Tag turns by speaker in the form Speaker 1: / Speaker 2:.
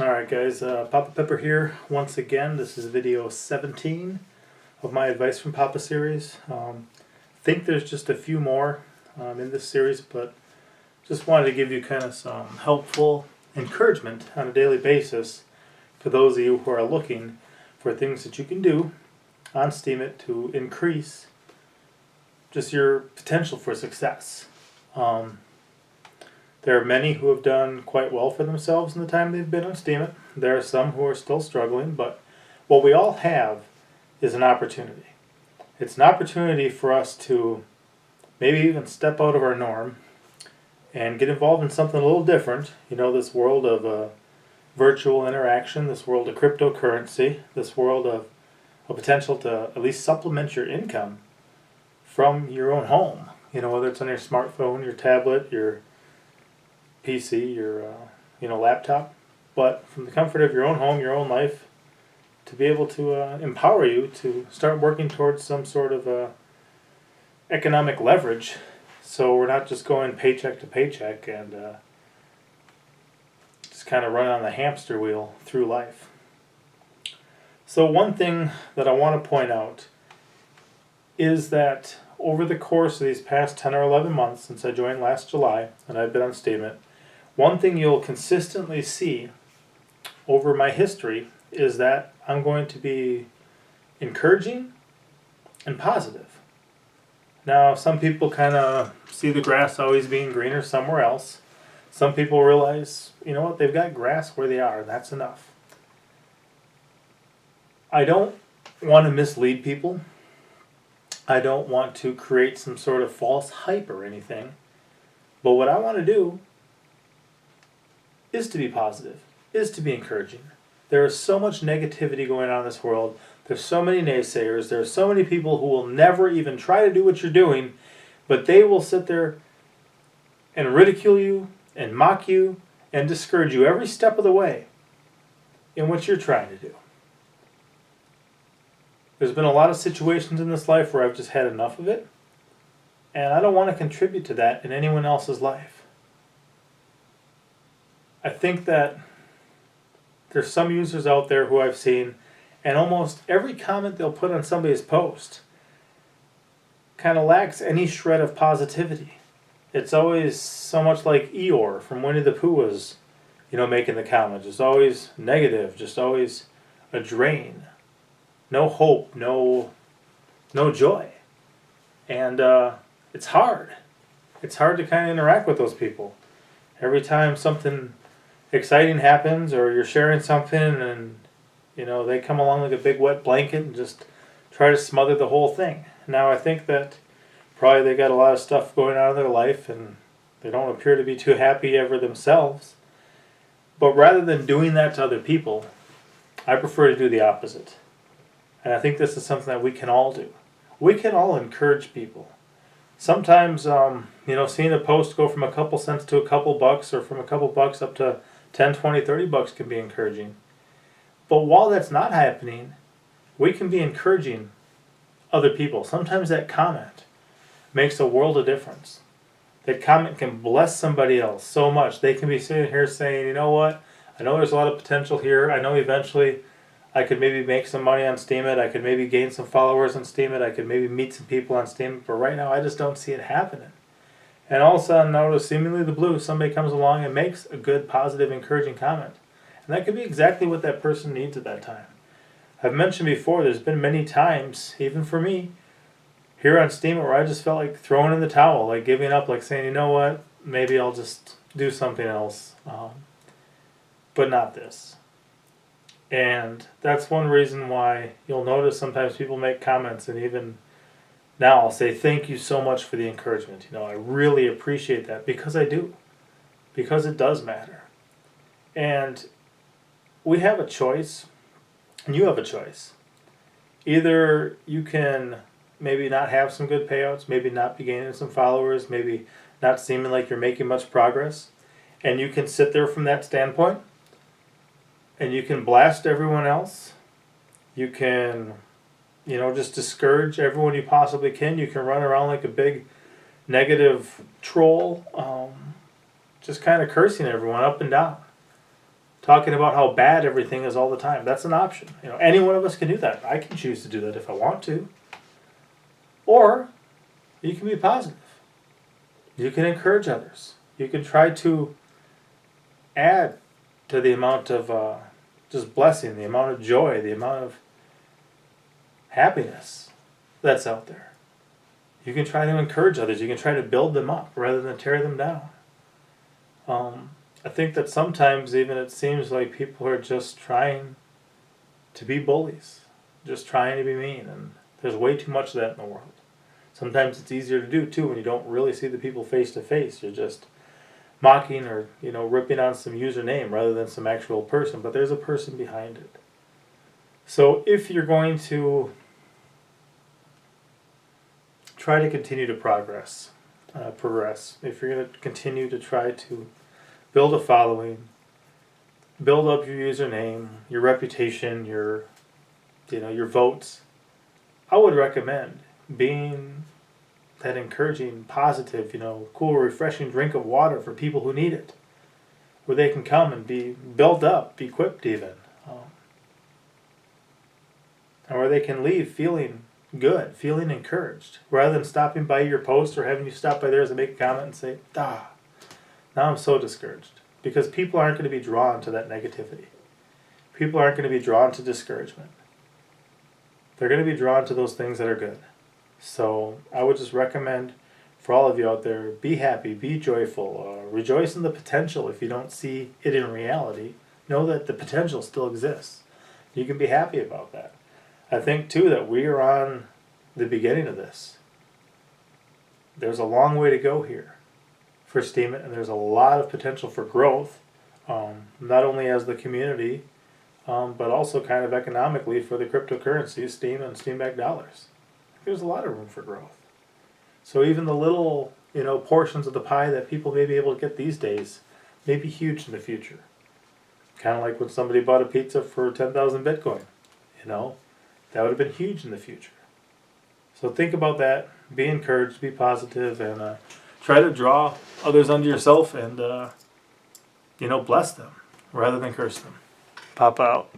Speaker 1: Alright guys, Papa Pepper here once again. This is video 17 of my Advice from Papa series. I think there's just a few more in this series, but just wanted to give you kind of some helpful encouragement on a daily basis for those of you who are looking for things that you can do on Steemit to increase just your potential for success. There are many who have done quite well for themselves in the time they've been on Steemit. There are some who are still struggling, but what we all have is an opportunity. It's an opportunity for us to maybe even step out of our norm and get involved in something a little different. You know, this world of virtual interaction, this world of cryptocurrency, this world of a potential to at least supplement your income from your own home. You know, whether it's on your smartphone, your tablet, your PC, your laptop, but from the comfort of your own home, your own life, to be able to empower you to start working towards some sort of economic leverage, so we're not just going paycheck to paycheck and just kind of running on the hamster wheel through life. So one thing that I want to point out is that over the course of these past 10 or 11 months since I joined last July and I've been on Steemit, one thing you'll consistently see over my history is that I'm going to be encouraging and positive. Now, some people kind of see the grass always being greener somewhere else. Some people realize, you know what, they've got grass where they are, and that's enough. I don't want to mislead people. I don't want to create some sort of false hype or anything. But what I want to do is to be positive, is to be encouraging. There is so much negativity going on in this world. There's so many naysayers. There's so many people who will never even try to do what you're doing, but they will sit there and ridicule you and mock you and discourage you every step of the way in what you're trying to do. There's been a lot of situations in this life where I've just had enough of it, and I don't want to contribute to that in anyone else's life. I think that there's some users out there who I've seen, and almost every comment they'll put on somebody's post kind of lacks any shred of positivity. It's always so much like Eeyore from Winnie the Pooh was, making the comments. It's always negative, just always a drain. No hope, no joy. And it's hard. It's hard to kind of interact with those people. Every time something exciting happens or you're sharing something and they come along like a big wet blanket and just try to smother the whole thing. Now I think that probably they got a lot of stuff going on in their life and they don't appear to be too happy ever themselves. But rather than doing that to other people, I prefer to do the opposite. And I think this is something that we can all do. We can all encourage people. Sometimes, seeing a post go from a couple cents to a couple bucks or from a couple bucks up to 10, 20, 30 bucks can be encouraging. But while that's not happening, we can be encouraging other people. Sometimes that comment makes a world of difference. That comment can bless somebody else so much. They can be sitting here saying, you know what, I know there's a lot of potential here. I know eventually I could maybe make some money on Steemit. I could maybe gain some followers on Steemit. I could maybe meet some people on Steemit. But right now I just don't see it happening. And all of a sudden, out of seemingly the blue, somebody comes along and makes a good, positive, encouraging comment. And that could be exactly what that person needs at that time. I've mentioned before, there's been many times, even for me, here on Steemit, where I just felt like throwing in the towel, like giving up, like saying, you know what, maybe I'll just do something else. But not this. And that's one reason why you'll notice sometimes people make comments, and even now I'll say thank you so much for the encouragement. I really appreciate that, because I do. Because it does matter. And we have a choice, and you have a choice. Either you can maybe not have some good payouts, maybe not be gaining some followers, maybe not seeming like you're making much progress, and you can sit there from that standpoint, and you can blast everyone else. You can just discourage everyone you possibly can. You can run around like a big negative troll, just kind of cursing everyone up and down. talking about how bad everything is all the time. That's an option. Any one of us can do that. I can choose to do that if I want to. Or you can be positive. You can encourage others. You can try to add to the amount of just blessing, the amount of joy, the amount of happiness that's out there. You can try to encourage others. You can try to build them up rather than tear them down. I think that sometimes even it seems like people are just trying to be bullies, just trying to be mean, and there's way too much of that in the world. Sometimes it's easier to do too when you don't really see the people face to face. You're just mocking or ripping on some username rather than some actual person, but there's a person behind it. So if you're going to try to continue to progress, if you're going to continue to try to build a following, build up your username, your reputation, your votes, I would recommend being that encouraging, positive, cool, refreshing drink of water for people who need it, where they can come and be built up, be equipped even, and where they can leave feeling good, feeling encouraged, rather than stopping by your post or having you stop by theirs and make a comment and say, now I'm so discouraged. Because people aren't going to be drawn to that negativity. People aren't going to be drawn to discouragement. They're going to be drawn to those things that are good. So I would just recommend for all of you out there, be happy, be joyful, rejoice in the potential. If you don't see it in reality, know that the potential still exists. You can be happy about that. I think too that we are on the beginning of this. There's a long way to go here for Steemit, and there's a lot of potential for growth, not only as the community, but also kind of economically for the cryptocurrencies, Steem and Steam-backed dollars. There's a lot of room for growth. So even the little, portions of the pie that people may be able to get these days may be huge in the future. Kind of like when somebody bought a pizza for 10,000 Bitcoin, that would have been huge in the future. So think about that, be encouraged, be positive, and try to draw others unto yourself and, bless them rather than curse them. Pop out.